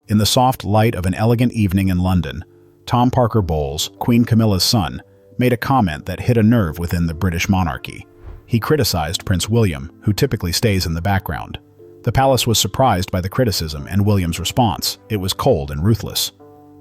In the soft light of an elegant evening in London, Tom Parker Bowles, Queen Camilla's son, made a comment that hit a nerve within the British monarchy. He criticized Prince William, who typically stays in the background. The palace was surprised by the criticism and William's response. It was cold and ruthless.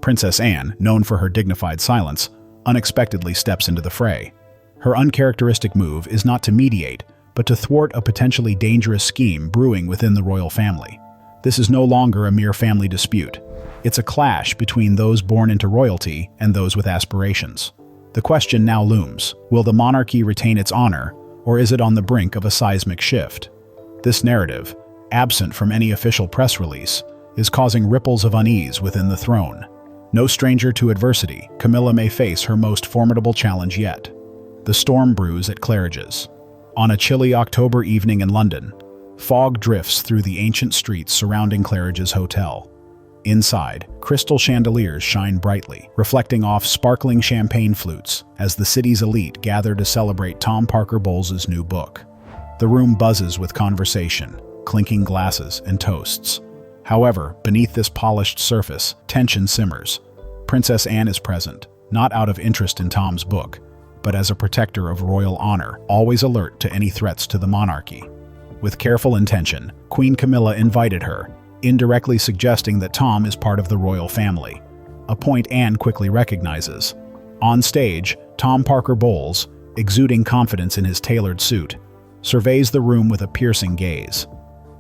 Princess Anne, known for her dignified silence, unexpectedly steps into the fray. Her uncharacteristic move is not to mediate, but to thwart a potentially dangerous scheme brewing within the royal family. This is no longer a mere family dispute. It's a clash between those born into royalty and those with aspirations. The question now looms: will the monarchy retain its honor, or is it on the brink of a seismic shift? This narrative, absent from any official press release, is causing ripples of unease within the throne. No stranger to adversity, Camilla may face her most formidable challenge yet. The storm brews at Claridge's. On a chilly October evening in London, fog drifts through the ancient streets surrounding Claridge's hotel. Inside, crystal chandeliers shine brightly, reflecting off sparkling champagne flutes as the city's elite gather to celebrate Tom Parker Bowles' new book. The room buzzes with conversation, clinking glasses and toasts. However, beneath this polished surface, tension simmers. Princess Anne is present, not out of interest in Tom's book, but as a protector of royal honor, always alert to any threats to the monarchy. With careful intention, Queen Camilla invited her, indirectly suggesting that Tom is part of the royal family, a point Anne quickly recognizes. On stage, Tom Parker Bowles, exuding confidence in his tailored suit, surveys the room with a piercing gaze.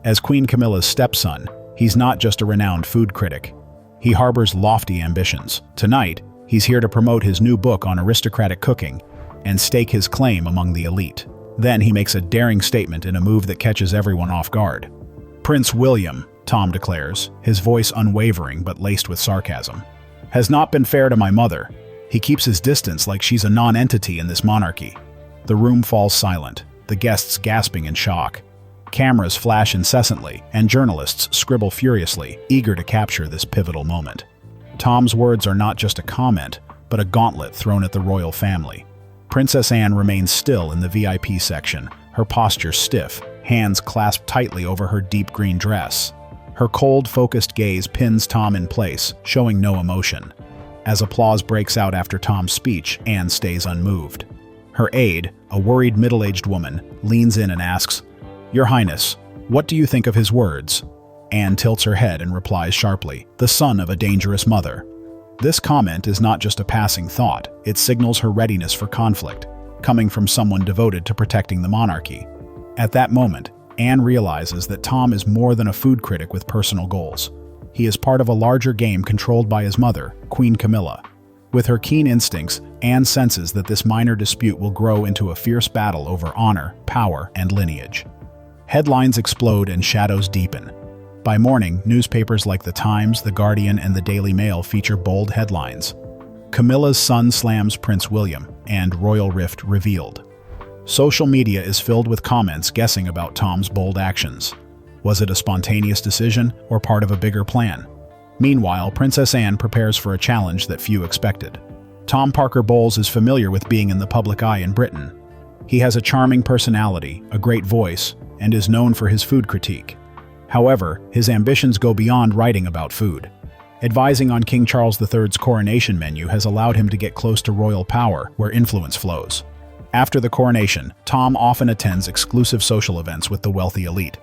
As Queen Camilla's stepson, he's not just a renowned food critic. He harbors lofty ambitions. Tonight, he's here to promote his new book on aristocratic cooking and stake his claim among the elite. Then he makes a daring statement in a move that catches everyone off guard. "Prince William," Tom declares, his voice unwavering but laced with sarcasm, "has not been fair to my mother. He keeps his distance like she's a non-entity in this monarchy." The room falls silent, the guests gasping in shock. Cameras flash incessantly, and journalists scribble furiously, eager to capture this pivotal moment. Tom's words are not just a comment, but a gauntlet thrown at the royal family. Princess Anne remains still in the VIP section, her posture stiff, hands clasped tightly over her deep green dress. Her cold, focused gaze pins Tom in place, showing no emotion. As applause breaks out after Tom's speech, Anne stays unmoved. Her aide, a worried middle-aged woman, leans in and asks, "Your Highness, what do you think of his words?" Anne tilts her head and replies sharply, "The son of a dangerous mother." This comment is not just a passing thought, it signals her readiness for conflict, coming from someone devoted to protecting the monarchy. At that moment, Anne realizes that Tom is more than a food critic with personal goals. He is part of a larger game controlled by his mother, Queen Camilla. With her keen instincts, Anne senses that this minor dispute will grow into a fierce battle over honor, power, and lineage. Headlines explode and shadows deepen. By morning, newspapers like The Times, The Guardian, and the Daily Mail feature bold headlines. "Camilla's son slams Prince William," and "Royal Rift revealed." Social media is filled with comments guessing about Tom's bold actions. Was it a spontaneous decision or part of a bigger plan? Meanwhile, Princess Anne prepares for a challenge that few expected. Tom Parker Bowles is familiar with being in the public eye in Britain. He has a charming personality, a great voice, and is known for his food critique. However, his ambitions go beyond writing about food. Advising on King Charles III's coronation menu has allowed him to get close to royal power, where influence flows. After the coronation, Tom often attends exclusive social events with the wealthy elite.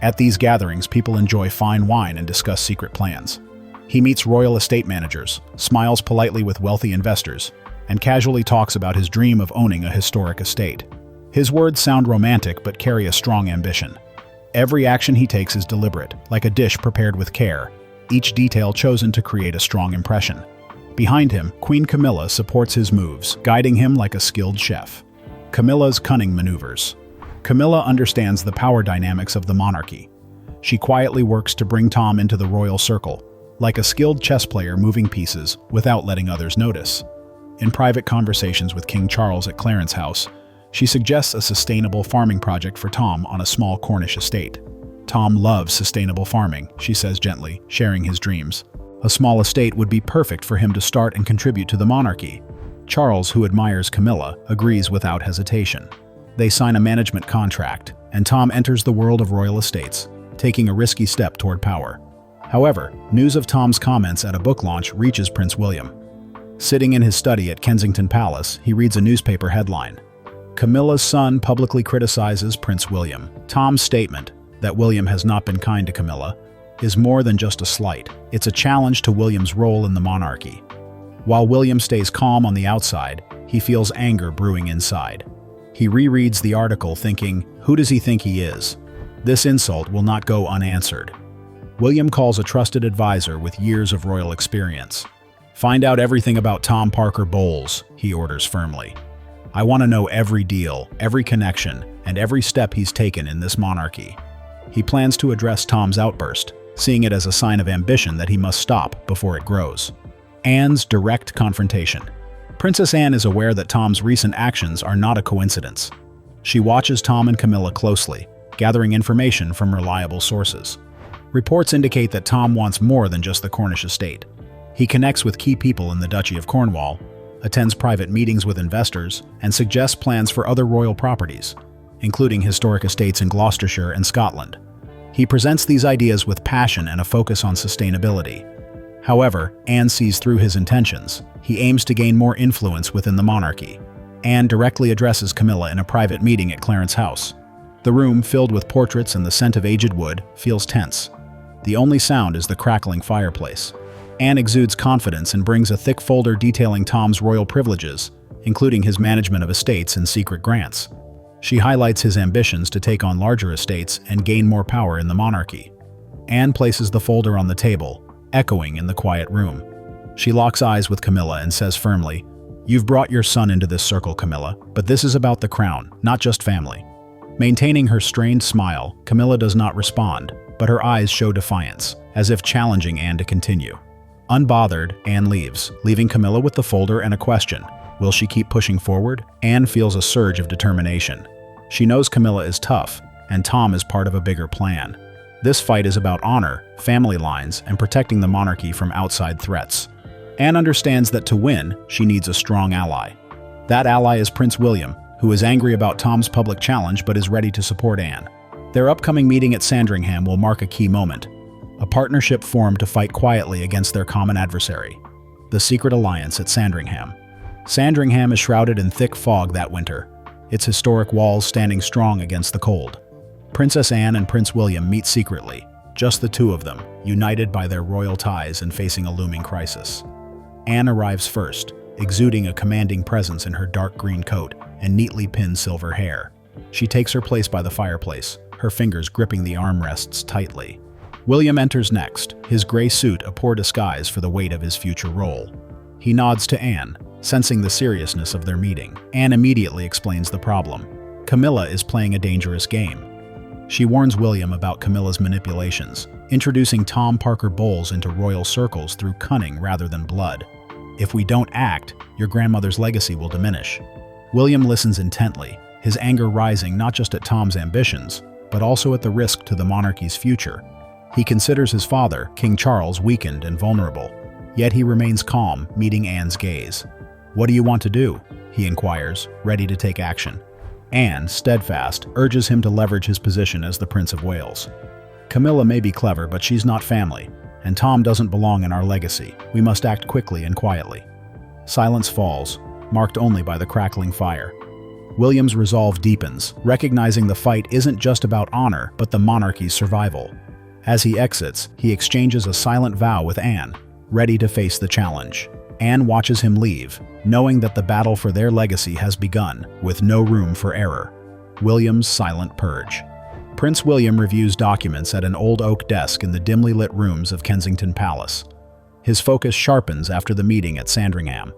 At these gatherings, people enjoy fine wine and discuss secret plans. He meets royal estate managers, smiles politely with wealthy investors, and casually talks about his dream of owning a historic estate. His words sound romantic but carry a strong ambition. Every action he takes is deliberate, like a dish prepared with care, each detail chosen to create a strong impression. Behind him, Queen Camilla supports his moves, guiding him like a skilled chef. Camilla's cunning maneuvers. Camilla understands the power dynamics of the monarchy. She quietly works to bring Tom into the royal circle, like a skilled chess player moving pieces without letting others notice. In private conversations with King Charles at Clarence House, she suggests a sustainable farming project for Tom on a small Cornish estate. Tom loves sustainable farming, she says gently, sharing his dreams. A small estate would be perfect for him to start and contribute to the monarchy. Charles, who admires Camilla, agrees without hesitation. They sign a management contract, and Tom enters the world of royal estates, taking a risky step toward power. However, news of Tom's comments at a book launch reaches Prince William. Sitting in his study at Kensington Palace, he reads a newspaper headline. Camilla's son publicly criticizes Prince William. Tom's statement that William has not been kind to Camilla is more than just a slight. It's a challenge to William's role in the monarchy. While William stays calm on the outside, he feels anger brewing inside. He rereads the article thinking, who does he think he is? This insult will not go unanswered. William calls a trusted advisor with years of royal experience. Find out everything about Tom Parker Bowles, he orders firmly. I want to know every deal, every connection, and every step he's taken in this monarchy. He plans to address Tom's outburst, seeing it as a sign of ambition that he must stop before it grows. Anne's direct confrontation. Princess Anne is aware that Tom's recent actions are not a coincidence. She watches Tom and Camilla closely, gathering information from reliable sources. Reports indicate that Tom wants more than just the Cornish estate. He connects with key people in the Duchy of Cornwall, attends private meetings with investors, and suggests plans for other royal properties, including historic estates in Gloucestershire and Scotland. He presents these ideas with passion and a focus on sustainability. However, Anne sees through his intentions. He aims to gain more influence within the monarchy. Anne directly addresses Camilla in a private meeting at Clarence House. The room, filled with portraits and the scent of aged wood, feels tense. The only sound is the crackling fireplace. Anne exudes confidence and brings a thick folder detailing Tom's royal privileges, including his management of estates and secret grants. She highlights his ambitions to take on larger estates and gain more power in the monarchy. Anne places the folder on the table, echoing in the quiet room. She locks eyes with Camilla and says firmly, "You've brought your son into this circle, Camilla, but this is about the crown, not just family." Maintaining her strained smile, Camilla does not respond, but her eyes show defiance, as if challenging Anne to continue. Unbothered, Anne leaves, leaving Camilla with the folder and a question. Will she keep pushing forward? Anne feels a surge of determination. She knows Camilla is tough, and Tom is part of a bigger plan. This fight is about honor, family lines, and protecting the monarchy from outside threats. Anne understands that to win, she needs a strong ally. That ally is Prince William, who is angry about Tom's public challenge but is ready to support Anne. Their upcoming meeting at Sandringham will mark a key moment. A partnership formed to fight quietly against their common adversary. The secret alliance at Sandringham. Sandringham is shrouded in thick fog that winter, its historic walls standing strong against the cold. Princess Anne and Prince William meet secretly, just the two of them, united by their royal ties and facing a looming crisis. Anne arrives first, exuding a commanding presence in her dark green coat and neatly pinned silver hair. She takes her place by the fireplace, her fingers gripping the armrests tightly. William enters next, his gray suit a poor disguise for the weight of his future role. He nods to Anne, sensing the seriousness of their meeting. Anne immediately explains the problem. Camilla is playing a dangerous game. She warns William about Camilla's manipulations, introducing Tom Parker Bowles into royal circles through cunning rather than blood. If we don't act, your grandmother's legacy will diminish. William listens intently, his anger rising not just at Tom's ambitions, but also at the risk to the monarchy's future. He considers his father, King Charles, weakened and vulnerable, yet he remains calm, meeting Anne's gaze. "What do you want to do?" he inquires, ready to take action. Anne, steadfast, urges him to leverage his position as the Prince of Wales. "Camilla may be clever, but she's not family, and Tom doesn't belong in our legacy. We must act quickly and quietly." Silence falls, marked only by the crackling fire. William's resolve deepens, recognizing the fight isn't just about honor, but the monarchy's survival. As he exits, he exchanges a silent vow with Anne, ready to face the challenge. Anne watches him leave, knowing that the battle for their legacy has begun, with no room for error. William's silent purge. Prince William reviews documents at an old oak desk in the dimly lit rooms of Kensington Palace. His focus sharpens after the meeting at Sandringham.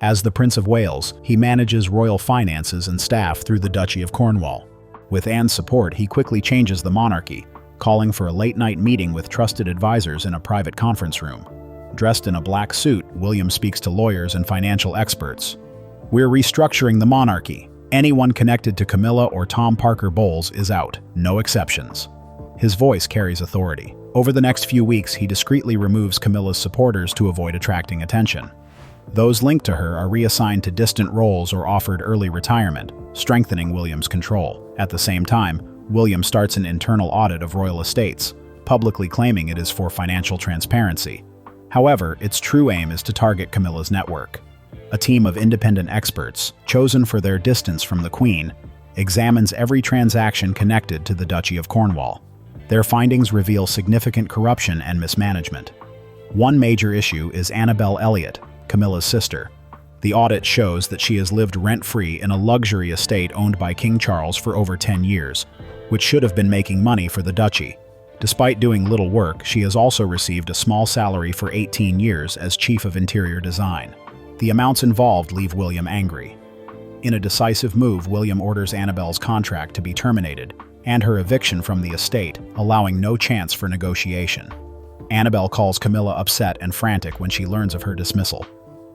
As the Prince of Wales, he manages royal finances and staff through the Duchy of Cornwall. With Anne's support, he quickly changes the monarchy, calling for a late-night meeting with trusted advisors in a private conference room. Dressed in a black suit, William speaks to lawyers and financial experts. "We're restructuring the monarchy. Anyone connected to Camilla or Tom Parker Bowles is out, no exceptions." His voice carries authority. Over the next few weeks, he discreetly removes Camilla's supporters to avoid attracting attention. Those linked to her are reassigned to distant roles or offered early retirement, strengthening William's control. At the same time, William starts an internal audit of royal estates, publicly claiming it is for financial transparency. However, its true aim is to target Camilla's network. A team of independent experts, chosen for their distance from the Queen, examines every transaction connected to the Duchy of Cornwall. Their findings reveal significant corruption and mismanagement. One major issue is Annabel Elliot, Camilla's sister. The audit shows that she has lived rent-free in a luxury estate owned by King Charles for over 10 years, which should have been making money for the duchy. Despite doing little work, she has also received a small salary for 18 years as Chief of Interior Design. The amounts involved leave William angry. In a decisive move, William orders Annabel's contract to be terminated and her eviction from the estate, allowing no chance for negotiation. Annabel calls Camilla upset and frantic when she learns of her dismissal.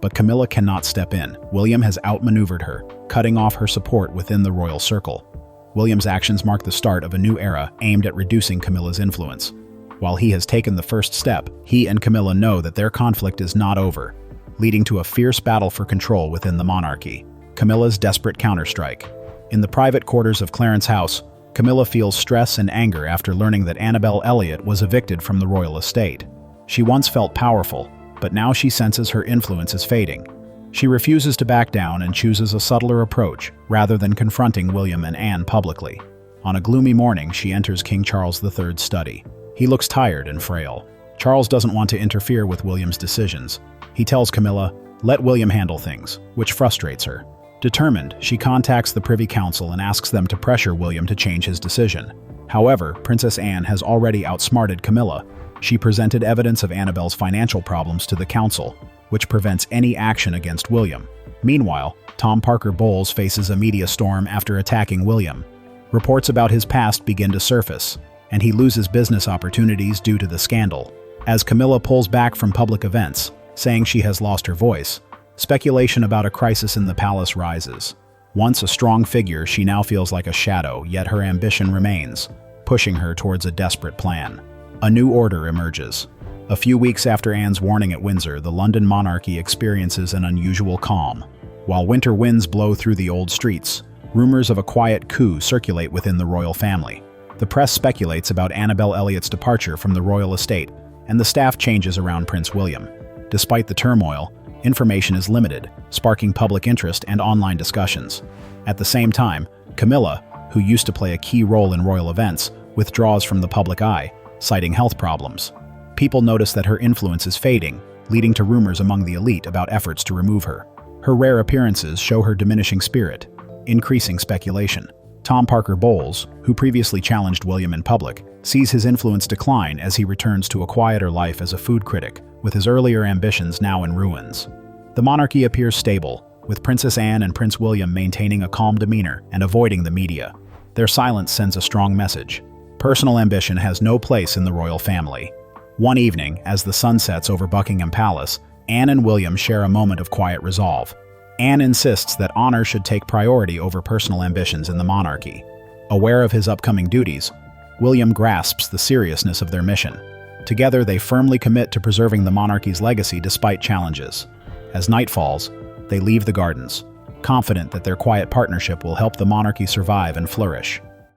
But Camilla cannot step in. William has outmaneuvered her, cutting off her support within the royal circle. William's actions mark the start of a new era aimed at reducing Camilla's influence. While he has taken the first step, he and Camilla know that their conflict is not over, leading to a fierce battle for control within the monarchy. Camilla's desperate counterstrike. In the private quarters of Clarence House, Camilla feels stress and anger after learning that Annabel Elliot was evicted from the royal estate. She once felt powerful, but now she senses her influence is fading. She refuses to back down and chooses a subtler approach, rather than confronting William and Anne publicly. On a gloomy morning, she enters King Charles III's study. He looks tired and frail. Charles doesn't want to interfere with William's decisions. He tells Camilla, "Let William handle things," which frustrates her. Determined, she contacts the Privy Council and asks them to pressure William to change his decision. However, Princess Anne has already outsmarted Camilla. She presented evidence of Annabel's financial problems to the council, which prevents any action against William. Meanwhile, Tom Parker Bowles faces a media storm after attacking William. Reports about his past begin to surface, and he loses business opportunities due to the scandal. As Camilla pulls back from public events, saying she has lost her voice, speculation about a crisis in the palace rises. Once a strong figure, she now feels like a shadow, yet her ambition remains, pushing her towards a desperate plan. A new order emerges. A few weeks after Anne's warning at Windsor, the London monarchy experiences an unusual calm. While winter winds blow through the old streets, rumors of a quiet coup circulate within the royal family. The press speculates about Annabel Elliot's departure from the royal estate, and the staff changes around Prince William. Despite the turmoil, information is limited, sparking public interest and online discussions. At the same time, Camilla, who used to play a key role in royal events, withdraws from the public eye, citing health problems. People notice that her influence is fading, leading to rumors among the elite about efforts to remove her. Her rare appearances show her diminishing spirit, increasing speculation. Tom Parker Bowles, who previously challenged William in public, sees his influence decline as he returns to a quieter life as a food critic, with his earlier ambitions now in ruins. The monarchy appears stable, with Princess Anne and Prince William maintaining a calm demeanor and avoiding the media. Their silence sends a strong message. Personal ambition has no place in the royal family. One evening, as the sun sets over Buckingham Palace, Anne and William share a moment of quiet resolve. Anne insists that honor should take priority over personal ambitions in the monarchy. Aware of his upcoming duties, William grasps the seriousness of their mission. Together, they firmly commit to preserving the monarchy's legacy despite challenges. As night falls, they leave the gardens, confident that their quiet partnership will help the monarchy survive and flourish.